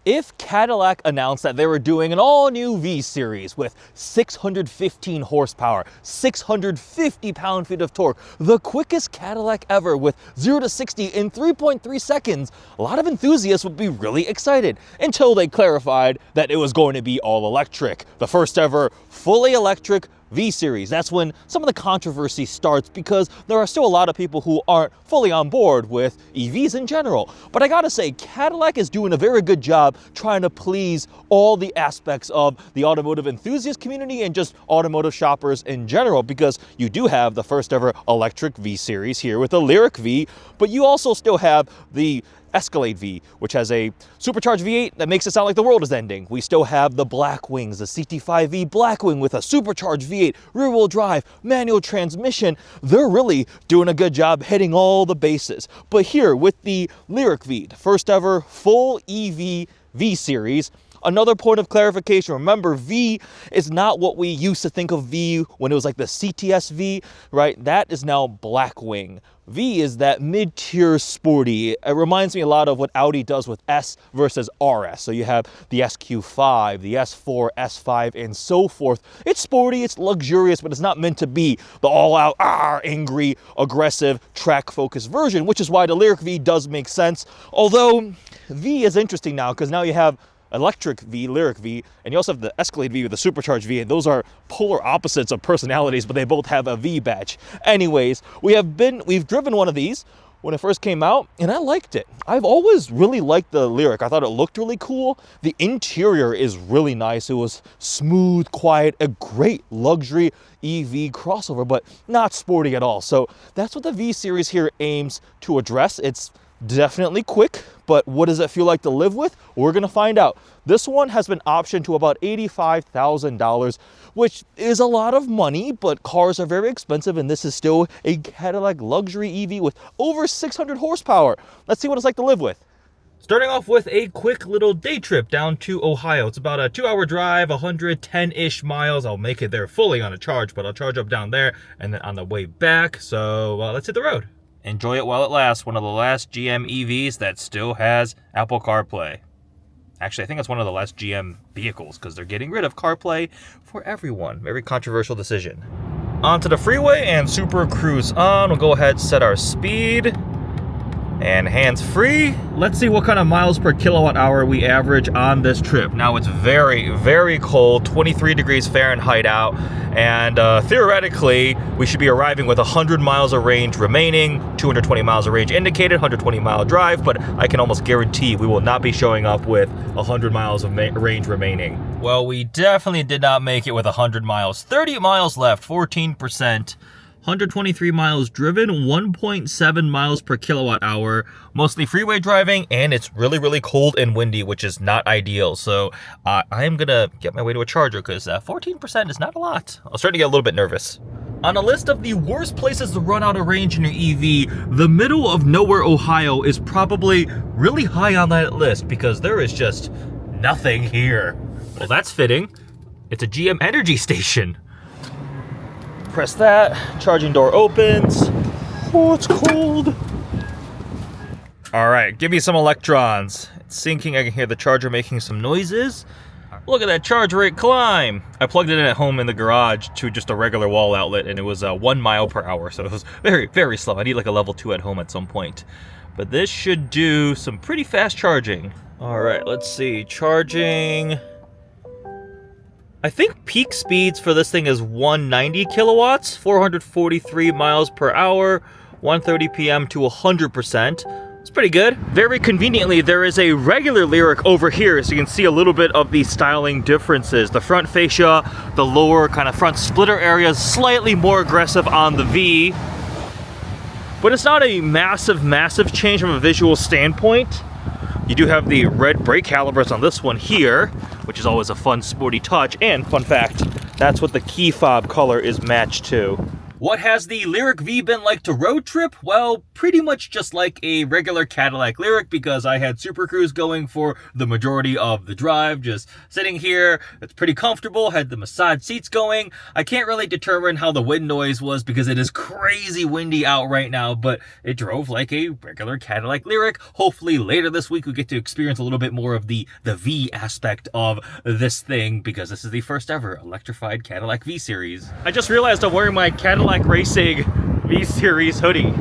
If Cadillac announced that they were doing an all-new V series with 615 horsepower, 650 pound-feet of torque, the quickest Cadillac ever with 0 to 60 in 3.3 seconds, a lot of enthusiasts would be really excited until they clarified that it was going to be all electric. The first ever fully electric V series. That's when some of the controversy starts, because there are still a lot of people who aren't fully on board with EVs in general. But I gotta say, Cadillac is doing a very good job trying to please all the aspects of the automotive enthusiast community and just automotive shoppers in general, because you do have the first ever electric V series here with the LYRIQ-V, but you also still have the Escalade V, which has a supercharged V8 that makes it sound like the world is ending. We still have the Black Wings, the CT5V Blackwing with a supercharged V8, rear-wheel drive, manual transmission. They're really doing a good job hitting all the bases. But here with the LYRIQ-V, the first ever full EV V series, another point of clarification, remember, V is not what we used to think of V when it was like the CTS V, right? That is now Blackwing. V is that mid-tier sporty. It reminds me a lot of what Audi does with S versus RS. So you have the SQ5, the S4, S5, and so forth. It's sporty, it's luxurious, but it's not meant to be the all-out, angry, aggressive, track-focused version, which is why the LYRIQ-V does make sense. Although V is interesting now, because now you have electric V, LYRIQ-V, and you also have the Escalade V with the supercharged V, and those are polar opposites of personalities, but they both have a V badge. Anyways, we've driven one of these when it first came out, and I liked it. I've always really liked the LYRIQ. I thought it looked really cool. The interior is really nice. It was smooth, quiet, a great luxury EV crossover, but not sporty at all. So that's what the V series here aims to address. It's definitely quick, but what does it feel like to live with? We're gonna find out. This one has been optioned to about $85,000, which is a lot of money, but cars are very expensive, and this is still a Cadillac luxury EV with over 600 horsepower. Let's see what it's like to live with. Starting off with a quick little day trip down to Ohio. It's about a 2-hour drive, 110-ish miles. I'll make it there fully on a charge, but I'll charge up down there and then on the way back. So let's hit the road. Enjoy it while it lasts. One of the last GM EVs that still has Apple CarPlay. Actually, I think it's one of the last GM vehicles, because they're getting rid of CarPlay for everyone. Very controversial decision. Onto the freeway and super cruise on. We'll go ahead, set our speed. And hands-free. Let's see what kind of miles per kilowatt hour we average on this trip. Now it's very, very cold, 23 degrees Fahrenheit out, and theoretically, we should be arriving with 100 miles of range remaining, 220 miles of range indicated, 120 mile drive, but I can almost guarantee we will not be showing up with 100 miles of range remaining. Well, we definitely did not make it with 100 miles. 30 miles left, 14%. 123 miles driven, 1.7 miles per kilowatt hour, mostly freeway driving, and it's really, really cold and windy, which is not ideal. So I am gonna get my way to a charger, because 14% is not a lot. I'm starting to get a little bit nervous. On a list of the worst places to run out of range in your EV, the middle of nowhere, Ohio is probably really high on that list, because there is just nothing here. Well, that's fitting. It's a GM energy station. Press that, charging door opens. Oh, it's cold. All right, give me some electrons. It's syncing, I can hear the charger making some noises. Look at that charge rate climb. I plugged it in at home in the garage to just a regular wall outlet, and it was 1 mile per hour, so it was very, very slow. I need like a level 2 at home at some point. But this should do some pretty fast charging. All right, let's see, charging. I think peak speeds for this thing is 190 kilowatts, 443 miles per hour, 1:30 p.m. to 100%. It's pretty good. Very conveniently, there is a regular LYRIQ over here, so you can see a little bit of the styling differences. The front fascia, the lower kind of front splitter area is slightly more aggressive on the V, but it's not a massive, massive change from a visual standpoint. You do have the red brake calipers on this one here, which is always a fun, sporty touch. And fun fact, that's what the key fob color is matched to. What has the LYRIQ-V been like to road trip? Well, pretty much just like a regular Cadillac LYRIQ, because I had Super Cruise going for the majority of the drive, just sitting here. It's pretty comfortable, had the massage seats going. I can't really determine how the wind noise was because it is crazy windy out right now, but it drove like a regular Cadillac LYRIQ. Hopefully later this week we get to experience a little bit more of the V aspect of this thing, because this is the first ever electrified Cadillac V Series. I just realized I'm wearing my Cadillac Racing V Series hoodie.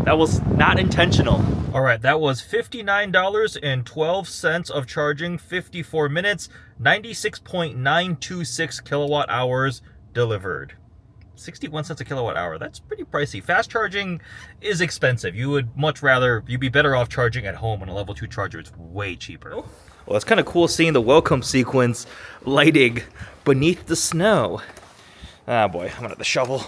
That was not intentional. All right, that was $59.12 of charging, 54 minutes, 96.926 kilowatt hours delivered. 61 cents a kilowatt hour. That's pretty pricey. Fast charging is expensive. You'd be better off charging at home on a level 2 charger. It's way cheaper. Well, it's kind of cool seeing the welcome sequence lighting beneath the snow. Ah boy, I'm gonna have the shovel.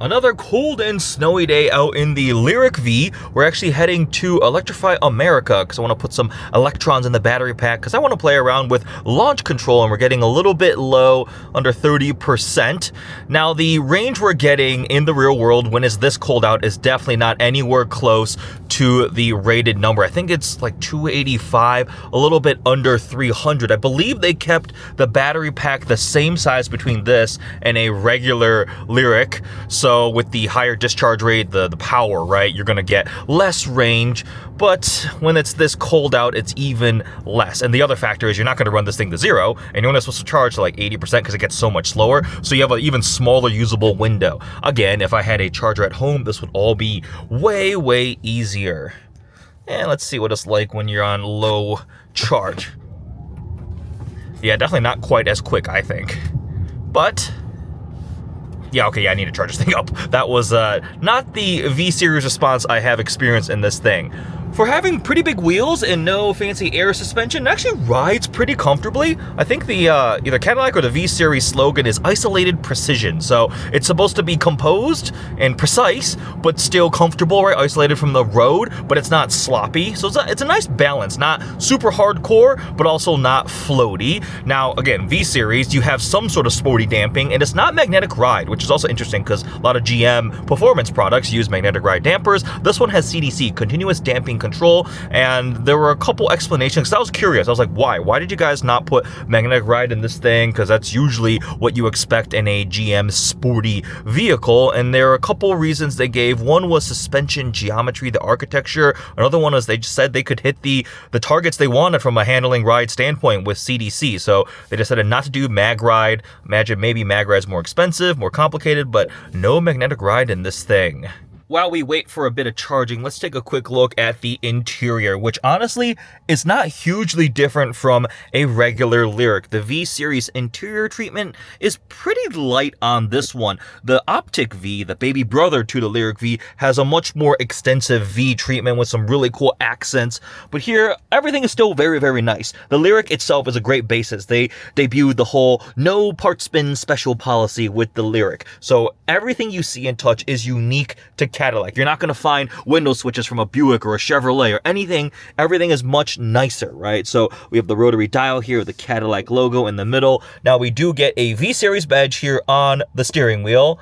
Another cold and snowy day out in the LYRIQ-V. We're actually heading to Electrify America because I want to put some electrons in the battery pack because I want to play around with launch control, and we're getting a little bit low, under 30%. Now, the range we're getting in the real world when it's this cold out is definitely not anywhere close to the rated number. I think it's like 285, a little bit under 300. I believe they kept the battery pack the same size between this and a regular LYRIQ. So with the higher discharge rate, the power, right, you're gonna get less range, but when it's this cold out, it's even less. And the other factor is you're not gonna run this thing to zero, and you're only supposed to charge to like 80% because it gets so much slower, so you have an even smaller usable window. Again, if I had a charger at home, this would all be way, way easier. And let's see what it's like when you're on low charge. Yeah, definitely not quite as quick, I think. But yeah, okay, yeah, I need to charge this thing up. That was not the V-Series response I have experienced in this thing. For having pretty big wheels and no fancy air suspension, it actually rides pretty comfortably. I think the either Cadillac or the V-Series slogan is isolated precision. So it's supposed to be composed and precise, but still comfortable, right? Isolated from the road, but it's not sloppy. So it's a nice balance, not super hardcore, but also not floaty. Now, again, V-Series, you have some sort of sporty damping, and it's not magnetic ride, which is also interesting because a lot of GM performance products use magnetic ride dampers. This one has CDC, continuous damping control, and there were a couple explanations because I was curious. I was like, why did you guys not put magnetic ride in this thing, because that's usually what you expect in a GM sporty vehicle? And there are a couple reasons they gave. One was suspension geometry, the architecture. Another one is they just said they could hit the targets they wanted from a handling ride standpoint with CDC, so they decided not to do mag ride. Imagine maybe mag ride's more expensive, more complicated, but no magnetic ride in this thing. While we wait for a bit of charging, let's take a quick look at the interior, which honestly is not hugely different from a regular LYRIQ. The V-Series interior treatment is pretty light on this one. The Optic V, the baby brother to the LYRIQ-V, has a much more extensive V treatment with some really cool accents. But here, everything is still very, very nice. The LYRIQ itself is a great basis. They debuted the whole no part spin special policy with the LYRIQ. So everything you see and touch is unique to Cadillac. You're not going to find window switches from a Buick or a Chevrolet or anything. Everything is much nicer, right? So we have the rotary dial here, the Cadillac logo in the middle. Now we do get a V-Series badge here on the steering wheel,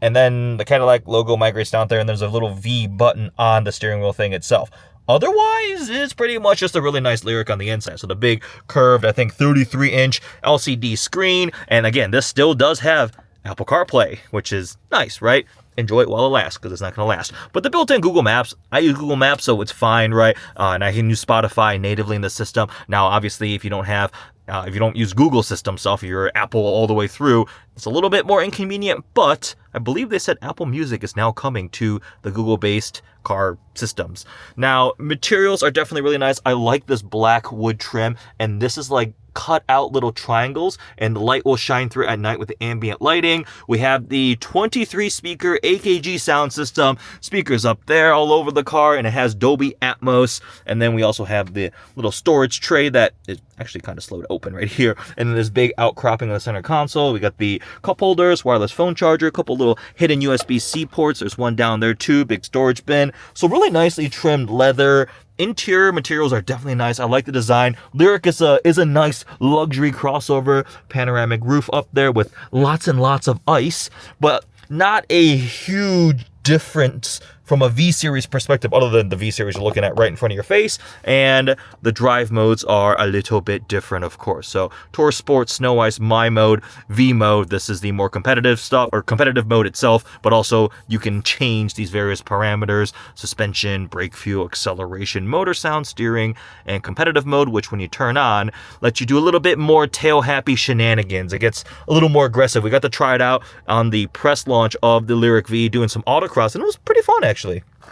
and then the Cadillac logo migrates down there, and there's a little V button on the steering wheel thing itself. Otherwise, it's pretty much just a really nice LYRIQ on the inside. So the big curved, I think 33-inch LCD screen, and again, this still does have Apple CarPlay, which is nice, right? Enjoy it while it lasts, because it's not going to last. But the built-in Google Maps, I use Google Maps, so it's fine, right? And I can use Spotify natively in the system. Now, obviously, if you don't use Google system stuff, if you're Apple all the way through, it's a little bit more inconvenient, but I believe they said Apple Music is now coming to the Google-based car systems. Now, materials are definitely really nice. I like this black wood trim, and this is like cut out little triangles, and the light will shine through at night with the ambient lighting. We have the 23 speaker AKG sound system, speakers up there all over the car, and it has Dolby Atmos. And then we also have the little storage tray that is actually kind of slow to open right here, and then this big outcropping on the center console. We got the cup holders, wireless phone charger, a couple little hidden USB-C ports. There's one down there too, big storage bin. So really nicely trimmed leather. Interior materials are definitely nice. I like the design. LYRIQ is a nice luxury crossover, panoramic roof up there with lots and lots of ice. But not a huge difference from a V-Series perspective, other than the V-Series you're looking at right in front of your face, and the drive modes are a little bit different, of course. So Tour Sport, Snow Ice, My Mode, V Mode, this is the more competitive stuff, or competitive mode itself, but also you can change these various parameters: suspension, brake feel, acceleration, motor sound, steering, and competitive mode, which when you turn on, lets you do a little bit more tail-happy shenanigans. It gets a little more aggressive. We got to try it out on the press launch of the LYRIQ-V, doing some autocross, and it was pretty fun, actually.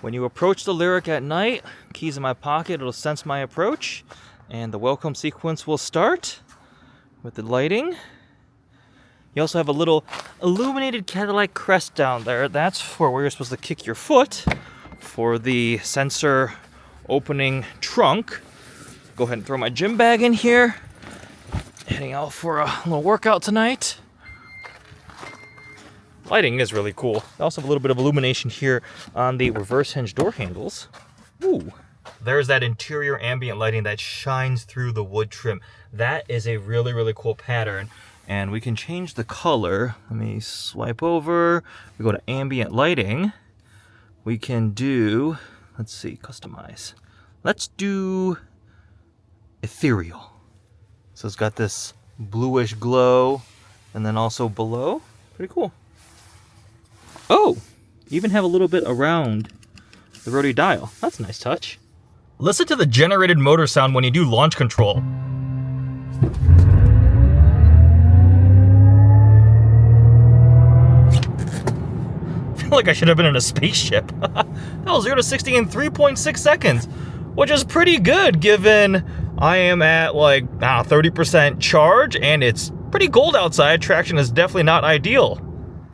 When you approach the LYRIQ at night, keys in my pocket, it'll sense my approach, and the welcome sequence will start with the lighting. You also have a little illuminated Cadillac crest down there. That's for where you're supposed to kick your foot for the sensor opening trunk. Go ahead and throw my gym bag in here. Heading out for a little workout tonight. Lighting is really cool. They also have a little bit of illumination here on the reverse hinge door handles. Ooh. There's that interior ambient lighting that shines through the wood trim. That is a really, really cool pattern. And we can change the color. Let me swipe over. We go to ambient lighting. We can do, let's see, customize. Let's do ethereal. So it's got this bluish glow, and then also below. Pretty cool. Oh, even have a little bit around the rotary dial. That's a nice touch. Listen to the generated motor sound when you do launch control. I feel like I should have been in a spaceship. That was 0 to 60 in 3.6 seconds, which is pretty good given I am at like 30% charge and it's pretty cold outside. Traction is definitely not ideal.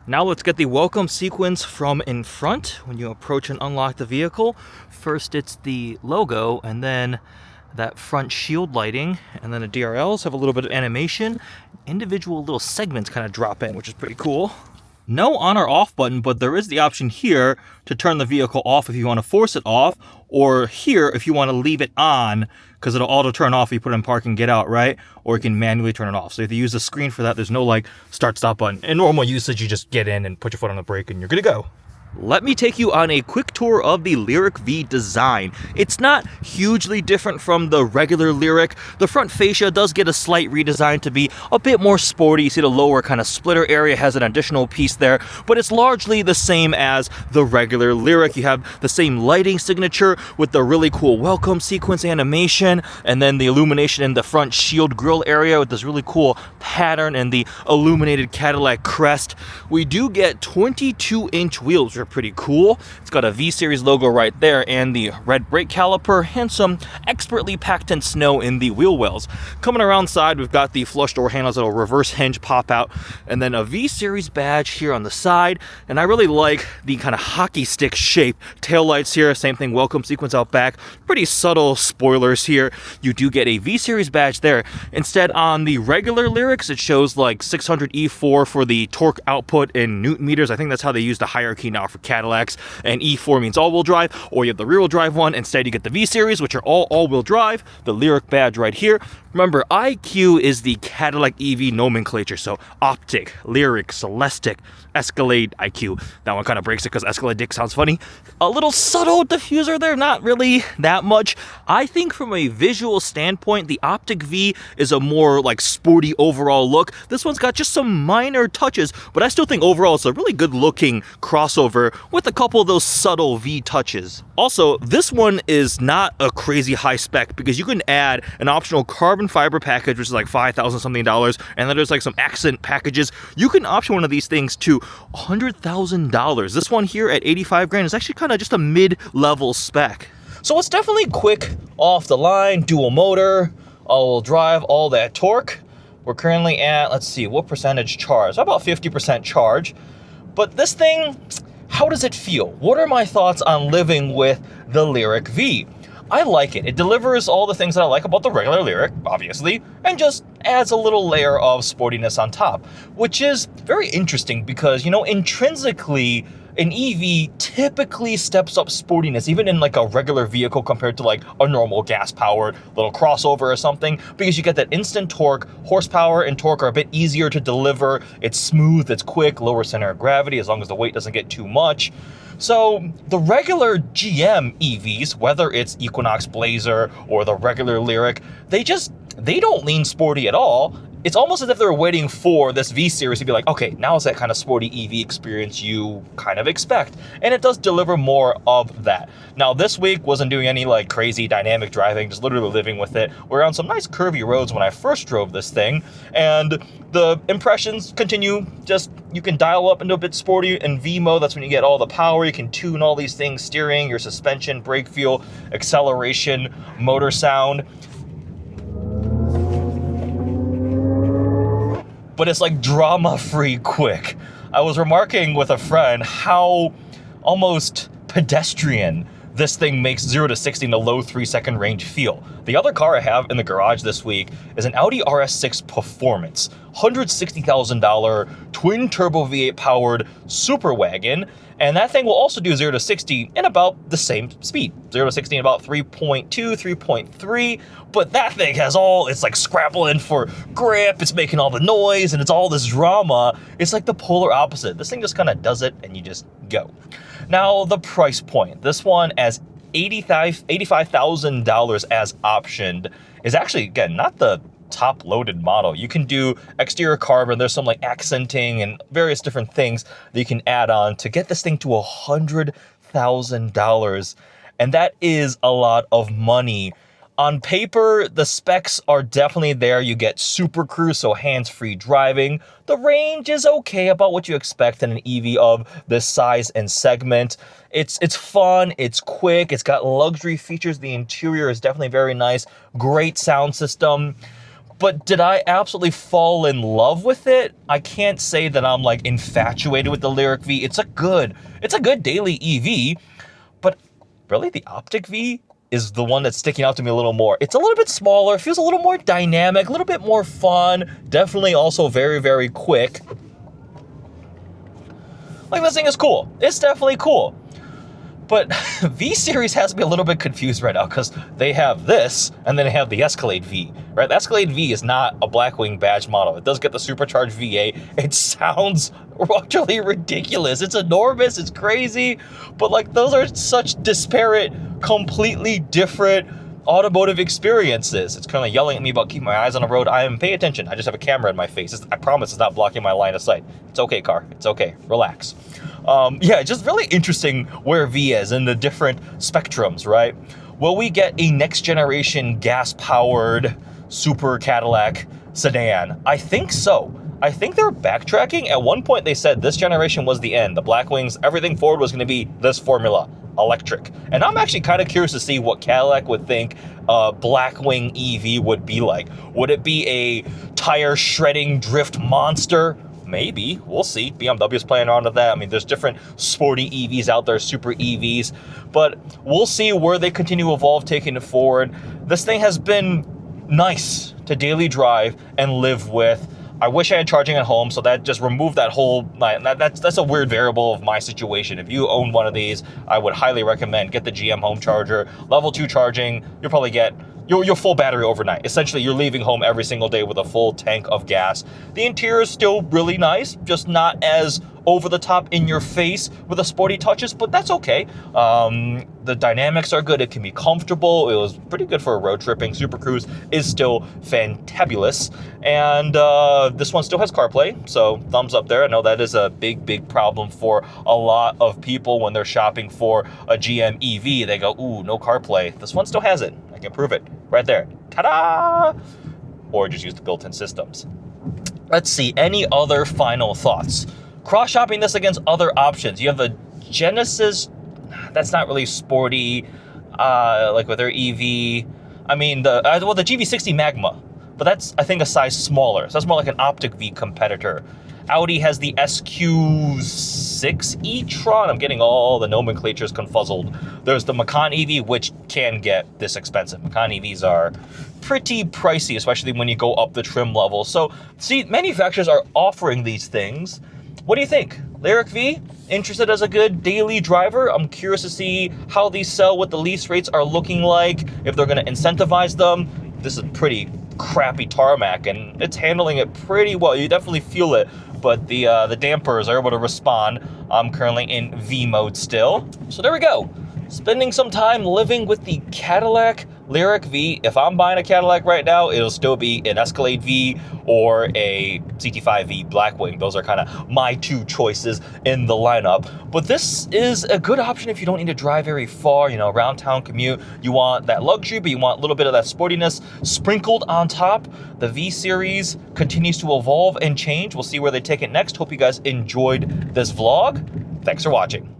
Now let's get the welcome sequence from in front when you approach and unlock the vehicle. First it's the logo, and then that front shield lighting, and then the DRLs have a little bit of animation. Individual little segments kind of drop in, which is pretty cool. No on or off button, but there is the option here to turn the vehicle off if you want to force it off, or here if you want to leave it on, because it'll auto turn off if you put it in park and get out, right? Or you can manually turn it off. So if you use the screen for that, there's no like start stop button. In normal usage, you just get in and put your foot on the brake and you're good to go. Let me take you on a quick tour of the LYRIQ-V design. It's not hugely different from the regular LYRIQ. The front fascia does get a slight redesign to be a bit more sporty. You see the lower kind of splitter area has an additional piece there, but it's largely the same as the regular LYRIQ. You have the same lighting signature with the really cool welcome sequence animation, and then the illumination in the front shield grille area with this really cool pattern and the illuminated Cadillac crest. We do get 22-inch wheels, which are pretty cool. It's got a V-Series logo right there and the red brake caliper and some expertly packed in snow in the wheel wells. Coming around side, we've got the flush door handles that'll reverse hinge pop out, and then a V-Series badge here on the side. And I really like the kind of hockey stick shape taillights here. Same thing, welcome sequence out back. Pretty subtle spoilers here. You do get a V-Series badge there. Instead, on the regular LYRIQs, it shows like 600 E4 for the torque output in Newton meters. I think that's how they use the hierarchy now for Cadillacs, and E4 means all-wheel drive, or you have the rear-wheel drive one. Instead, you get the V-Series, which are all-wheel drive, the LYRIQ badge right here. Remember, IQ is the Cadillac EV nomenclature, so Optic, LYRIQ, Celestiq, Escalade, IQ. That one kind of breaks it because Escalade Dick sounds funny. A little subtle diffuser there, not really that much. I think from a visual standpoint, the Optic V is a more like sporty overall look. This one's got just some minor touches, but I still think overall it's a really good looking crossover with a couple of those subtle V touches. Also, this one is not a crazy high spec because you can add an optional carbon fiber package, which is like $5,000 something, and then there's like some accent packages. You can option one of these things to $100,000. This one here at 85 grand is actually kind of just a mid-level spec. So it's definitely quick, off the line, dual motor, all-wheel drive, all that torque. We're currently at, let's see, what percentage charge? About 50% charge. But this thing, how does it feel? What are my thoughts on living with the LYRIQ-V? I like it. It delivers all the things that I like about the regular LYRIQ, obviously, and just adds a little layer of sportiness on top, which is very interesting because, you know, intrinsically, an EV typically steps up sportiness, even in like a regular vehicle compared to like a normal gas-powered little crossover or something, because you get that instant torque. Horsepower and torque are a bit easier to deliver. It's smooth, it's quick, lower center of gravity as long as the weight doesn't get too much. So the regular GM EVs, whether it's Equinox Blazer or the regular LYRIQ, they don't lean sporty at all. It's almost as if they're waiting for this V series to be like, okay, now it's that kind of sporty EV experience you kind of expect. And it does deliver more of that. Now, this week wasn't doing any like crazy dynamic driving, just literally living with it. We're on some nice curvy roads when I first drove this thing, and the impressions continue. Just, you can dial up into a bit sporty in V mode. That's when you get all the power. You can tune all these things, steering, your suspension, brake feel, acceleration, motor sound. But it's like drama-free quick. I was remarking with a friend how almost pedestrian this thing makes 0 to 60 in a low 3-second range feel. The other car I have in the garage this week is an Audi RS6 Performance, $160,000 twin turbo V8 powered super wagon, and that thing will also do 0 to 60 in about the same speed. 0 to 60 in about 3.2, 3.3, but that thing has it's like scrabbling for grip, it's making all the noise, and it's all this drama. It's like the polar opposite. This thing just kind of does it, and you just go. Now, the price point. This one as $85,000 as optioned is actually, again, not the top loaded model. You can do exterior carbon. There's some like accenting and various different things that you can add on to get this thing to $100,000. And that is a lot of money. On paper, the specs are definitely there. You get Super Cruise, so hands-free driving. The range is okay, about what you expect in an EV of this size and segment. It's fun, it's quick, it's got luxury features. The interior is definitely very nice. Great sound system. But did I absolutely fall in love with it? I can't say that I'm like infatuated with the LYRIQ-V. It's a good daily EV, but really the Optic V is the one that's sticking out to me a little more. It's a little bit smaller, feels a little more dynamic, a little bit more fun, definitely also very, very quick. Like, this thing is cool. It's definitely cool. But V-Series has me a little bit confused right now because they have this and then they have the Escalade V, right? The Escalade V is not a Blackwing badge model. It does get the supercharged V8. It sounds utterly ridiculous. It's enormous, it's crazy, but like those are such disparate, completely different automotive experiences. It's kind of yelling at me about keeping my eyes on the road. I am paying attention. I just have a camera in my face. I promise it's not blocking my line of sight. It's okay, car. It's okay. Relax. Yeah, just really interesting where V is in the different spectrums, right? Will we get a next generation gas-powered super Cadillac sedan? I think so. I think they're backtracking. At one point they said this generation was the end. The Blackwings, everything forward was going to be this formula. Electric. And I'm actually kind of curious to see what Cadillac would think a Blackwing EV would be like. Would it be a tire shredding drift monster? Maybe. We'll see. BMW's playing around with that. I mean, there's different sporty EVs out there, super EVs, but we'll see where they continue to evolve, taking it forward. This thing has been nice to daily drive and live with. I wish I had charging at home, so that just removed that whole, that's a weird variable of my situation. If you own one of these, I would highly recommend get the GM home charger. Level 2 charging, you'll probably get your full battery overnight. Essentially, you're leaving home every single day with a full tank of gas. The interior is still really nice, just not as over the top in your face with the sporty touches, but that's okay. The dynamics are good. It can be comfortable. It was pretty good for road tripping. Super Cruise is still fantabulous. And this one still has CarPlay, so thumbs up there. I know that is a big problem for a lot of people when they're shopping for a GM EV. They go, ooh, no CarPlay. This one still has it. I can prove it right there. Ta-da! Or just use the built-in systems. Let's see, any other final thoughts? Cross-shopping this against other options. You have the Genesis, that's not really sporty, like with their EV. I mean, the GV60 Magma, but that's, I think, a size smaller. So that's more like an Optic V competitor. Audi has the SQ6 e-tron. I'm getting all the nomenclatures confuzzled. There's the Macan EV, which can get this expensive. Macan EVs are pretty pricey, especially when you go up the trim level. So, see, manufacturers are offering these things. What do you think? LYRIQ-V, interested as a good daily driver. I'm curious to see how these sell, what the lease rates are looking like, if they're going to incentivize them. This is pretty crappy tarmac, and it's handling it pretty well. You definitely feel it, but the dampers are able to respond. I'm currently in V mode still. So there we go. Spending some time living with the Cadillac LYRIQ-V. If I'm buying a Cadillac right now, it'll still be an Escalade V or a CT5V Blackwing. Those are kind of my two choices in the lineup. But this is a good option if you don't need to drive very far, you know, around town commute. You want that luxury, but you want a little bit of that sportiness sprinkled on top. The V series continues to evolve and change. We'll see where they take it next. Hope you guys enjoyed this vlog. Thanks for watching.